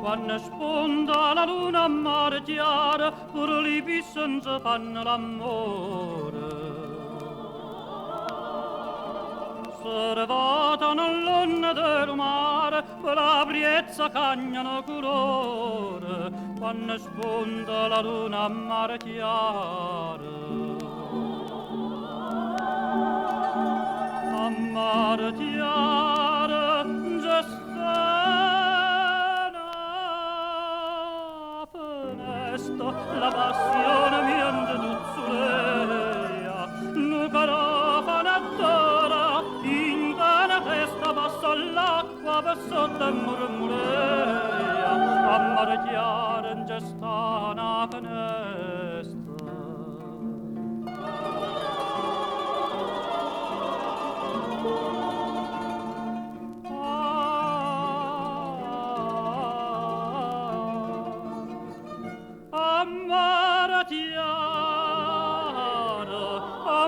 quando sponda la luna a mare chiara, pure li pissenze fanno l'amore. Se revotano l'onne del mare, per la briezza cagnano colore, quando sponda la luna a mare chiara. A mare chiara, già sta una finestra, la passione mia duzzuleia, nu carofana d'ora, in tana testa passa l'acqua per sotto e murmurea, a mare chiara, già sta una finestra.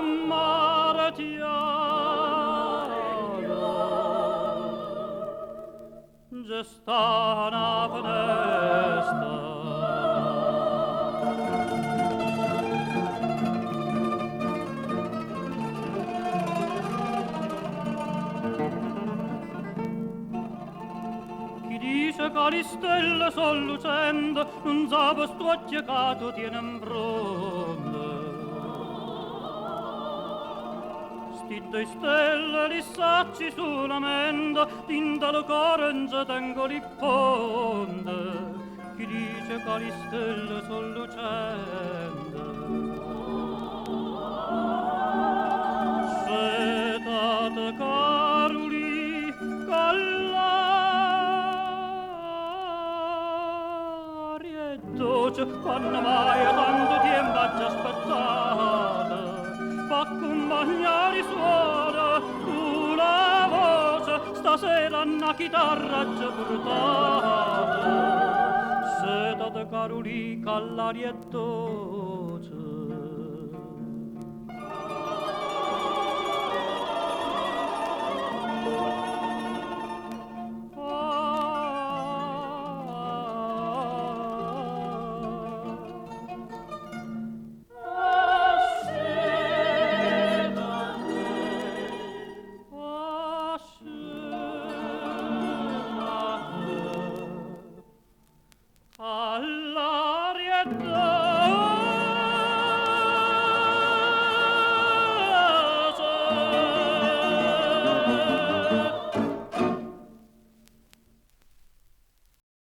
Amare chiara, già sta una finestra. Chi dice che le stelle son lucendo, non sa per sto occhio che tu tieni in fronte. Sti due stelle li sacci sulla mente, tinta lo cuore non ci tengo li ponte. Chi dice che le stelle son lucendo, setate caruli call'aria è dolce, quando mai tanto tempo ci aspettate, fa accompagnare suona tu la voce, stasera una chitarra ci portate, setate caruli call'aria è dolce. Allah